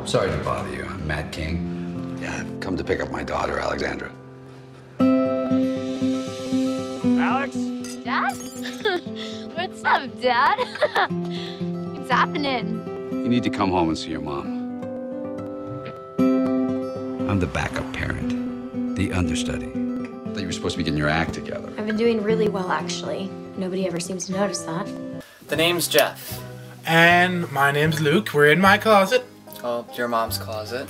Sorry to bother you. I'm Matt King. Yeah, I've come to pick up my daughter, Alexandra. Alex? Dad? What's up, Dad? What's happening? You need to come home and see your mom. I'm the backup parent, the understudy. I thought you were supposed to be getting your act together. I've been doing really well, actually. Nobody ever seems to notice that. The name's Jeff. And my name's Luke. We're in my closet. Oh, your mom's closet.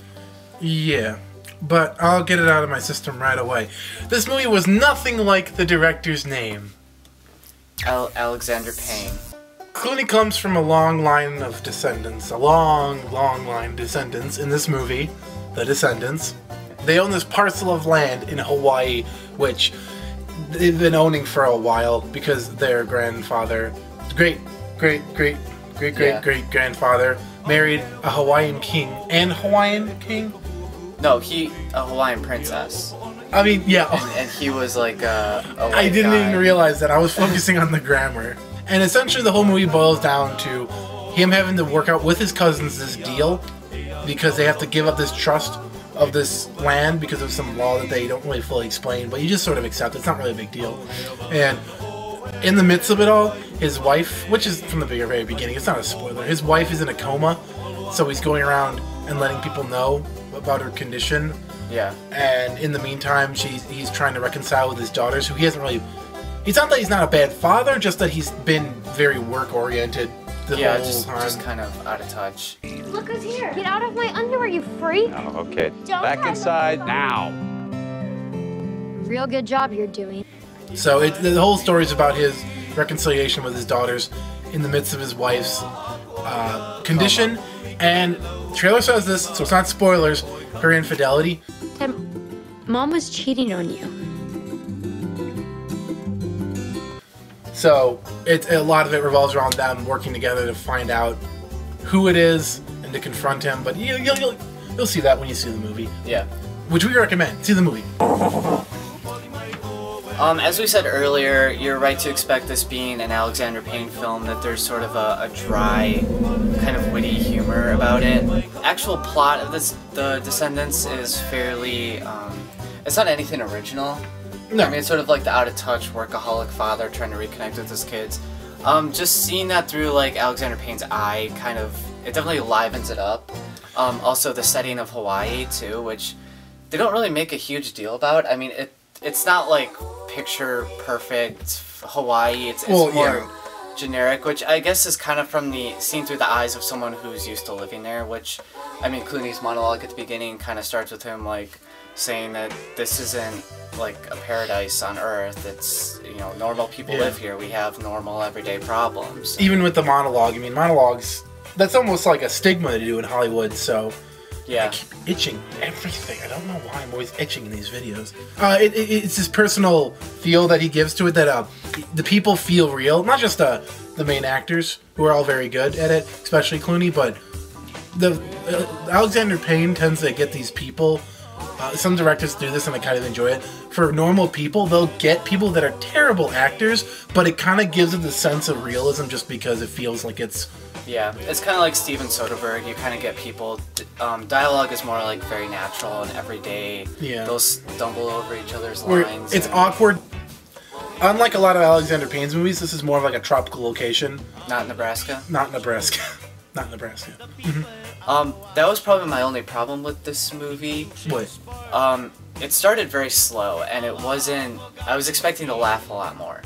Yeah, but I'll get it out of my system right away. This movie was nothing like the director's name. Alexander Payne. Clooney comes from a long line of descendants. A long, long line of descendants in this movie. The Descendants. They own this parcel of land in Hawaii, which they've been owning for a while because their grandfather, great-great-great-great-great-grandfather married a Hawaiian king. And Hawaiian king? No, a Hawaiian princess. I mean, yeah. And he was like a white I didn't guy. even realize that. I was focusing on the grammar. And essentially the whole movie boils down to him having to work out with his cousins this deal because they have to give up this trust of this land because of some law that they don't really fully explain, but you just sort of accept it. It's not really a big deal. And in the midst of it all, his wife, which is from the very beginning, it's not a spoiler, his wife is in a coma, so he's going around and letting people know about her condition. Yeah. And in the meantime, he's trying to reconcile with his daughters, who he hasn't really... It's not that he's not a bad father, just that he's been very work-oriented the whole time. Just kind of out of touch. Look who's here. Get out of my underwear, you freak. Oh, okay. Don't Back inside now. Real good job you're doing. So the whole story is about his reconciliation with his daughters in the midst of his wife's condition. And the trailer says this, so it's not spoilers, her infidelity. Mom was cheating on you. So a lot of it revolves around them working together to find out who it is and to confront him. But you'll see that when you see the movie. Yeah. Which we recommend. See the movie. As we said earlier, you're right to expect this being an Alexander Payne film, that there's sort of a dry, kind of witty humor about it. Actual plot of the Descendants is fairly, it's not anything original. No. I mean, it's sort of like the out-of-touch workaholic father trying to reconnect with his kids. Just seeing that through, like, Alexander Payne's eye, kind of, it definitely livens it up. Also, the setting of Hawaii, too, which they don't really make a huge deal about. I mean, it's not, like, picture-perfect Hawaii. It's more generic, which I guess is kind of seen through the eyes of someone who's used to living there, which, I mean, Clooney's monologue at the beginning kind of starts with him, like, saying that this isn't like a paradise on Earth. It's, you know, normal people live here. We have normal everyday problems. Even with the monologue, I mean, monologues, that's almost like a stigma to do in Hollywood, so yeah. I keep itching everything. I don't know why I'm always itching in these videos. It's this personal feel that he gives to it, that the people feel real. Not just the main actors, who are all very good at it, especially Clooney, but Alexander Payne tends to get these people. Some directors do this and I kind of enjoy it. For normal people, they'll get people that are terrible actors, but it kind of gives it the sense of realism just because it feels like it's... Yeah, it's kind of like Steven Soderbergh. You kind of get people... dialogue is more like very natural and everyday. Yeah. They'll stumble over each other's lines. It's awkward. Unlike a lot of Alexander Payne's movies, this is more of like a tropical location. Not Nebraska? Not Nebraska. Not Nebraska. That was probably my only problem with this movie. What? It started very slow, and it wasn't... I was expecting to laugh a lot more.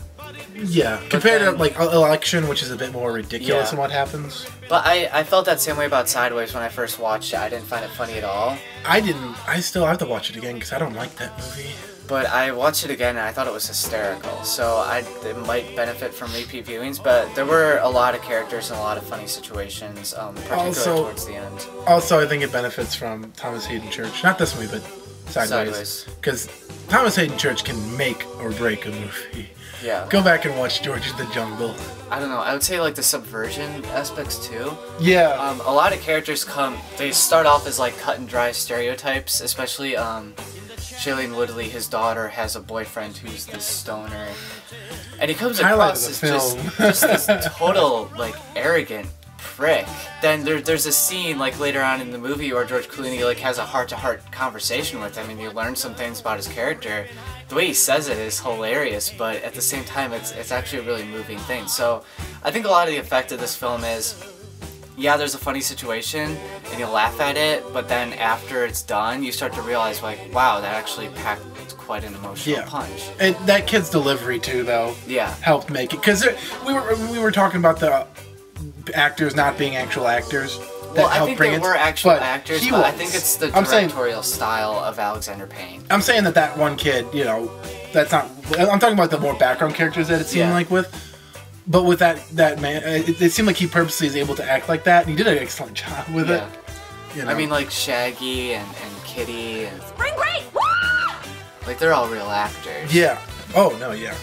Yeah, compared to, like, Election, which is a bit more ridiculous in what happens. But I felt that same way about Sideways when I first watched it. I didn't find it funny at all. I didn't. I still have to watch it again, because I don't like that movie. But I watched it again, and I thought it was hysterical. So it might benefit from repeat viewings, but there were a lot of characters and a lot of funny situations, particularly towards the end. Also, I think it benefits from Thomas Hayden Church. Not this movie, but Sideways. Because Thomas Hayden Church can make or break a movie. Yeah. Go back and watch George of the Jungle. I don't know. I would say like the subversion aspects too. Yeah. A lot of characters they start off as like cut and dry stereotypes, especially Shailene Woodley, his daughter, has a boyfriend who's this stoner. And he comes across as just this total, like, arrogant prick. Then there's a scene like later on in the movie where George Clooney like has a heart-to-heart conversation with him, and you learn some things about his character. The way he says it is hilarious, but at the same time it's actually a really moving thing. So I think a lot of the effect of this film is, yeah, there's a funny situation and you laugh at it, but then after it's done you start to realize like, wow, that actually packed quite an emotional punch. And that kid's delivery too, though, helped make it, because we were talking about the actors not being actual actors. Well, I think they were actual actors, but I think it's the directorial style of Alexander Payne. I'm saying that one kid, you know, that's not. I'm talking about the more background characters that it seemed like with. But with that man, it seemed like he purposely is able to act like that, and he did an excellent job with it. You know? I mean, like Shaggy and Kitty and Spring break! like they're all real actors. Yeah. Oh no, yeah.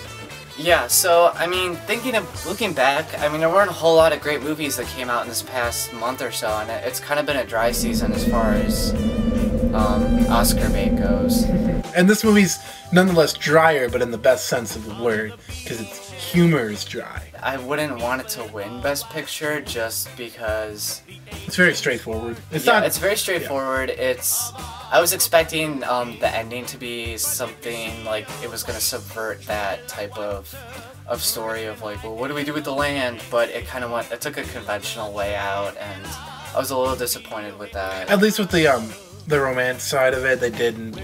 Yeah, so, I mean, looking back, I mean, there weren't a whole lot of great movies that came out in this past month or so, and it's kind of been a dry season as far as Oscar bait goes. And this movie's nonetheless drier, but in the best sense of the word, because its humor is dry. I wouldn't want it to win Best Picture just because... It's very straightforward. It's very straightforward. I was expecting the ending to be something like it was going to subvert that type of story of like, well, what do we do with the land? But it kind of it took a conventional way out, and I was a little disappointed with that. At least with the romance side of it, they didn't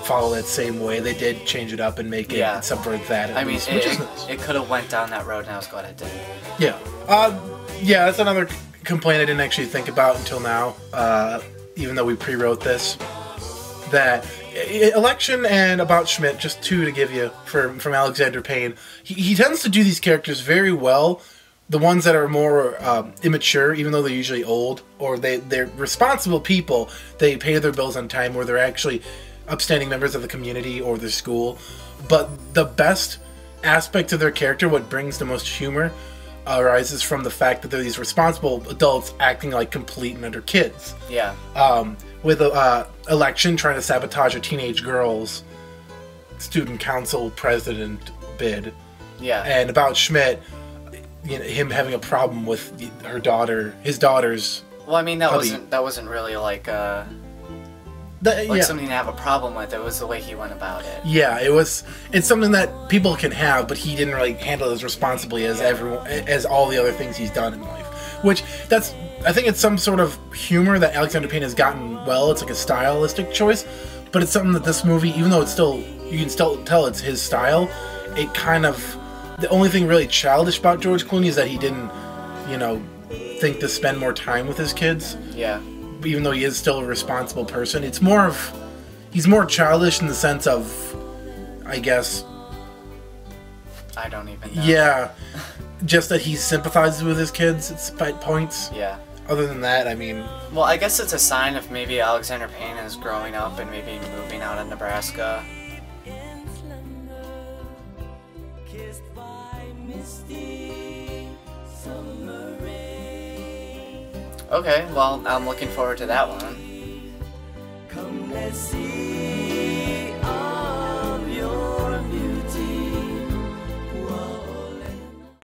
follow that same way. They did change it up and make it subvert that. At least, which is nice. It could have went down that road, and I was glad it didn't. Yeah. Yeah, that's another complaint I didn't actually think about until now, even though we pre-wrote this. That Election and About Schmidt, just two to give you from Alexander Payne, he tends to do these characters very well. The ones that are more immature, even though they're usually old, or they're responsible people, they pay their bills on time, or they're actually upstanding members of the community or the school. But the best aspect of their character, what brings the most humor, arises from the fact that they're these responsible adults acting like complete and utter kids. Yeah. With Election trying to sabotage a teenage girl's student council president bid. Yeah. And About Schmidt, you know, him having a problem with his daughter's. Well, I mean, that wasn't really like something to have a problem with. It was the way he went about it. Yeah, it's something that people can have, but he didn't really handle it as responsibly as as all the other things he's done in life. Which I think it's some sort of humor that Alexander Payne has gotten well. It's like a stylistic choice, but it's something that this movie, even though you can still tell it's his style, it kind of, the only thing really childish about George Clooney is that he didn't, you know, think to spend more time with his kids. Yeah. Even though he is still a responsible person, he's more childish in the sense of, I guess. I don't even know. Yeah. Just that he sympathizes with his kids at points. Yeah. Other than that, I mean... Well, I guess it's a sign of maybe Alexander Payne is growing up and maybe moving out of Nebraska. Okay, well, I'm looking forward to that one.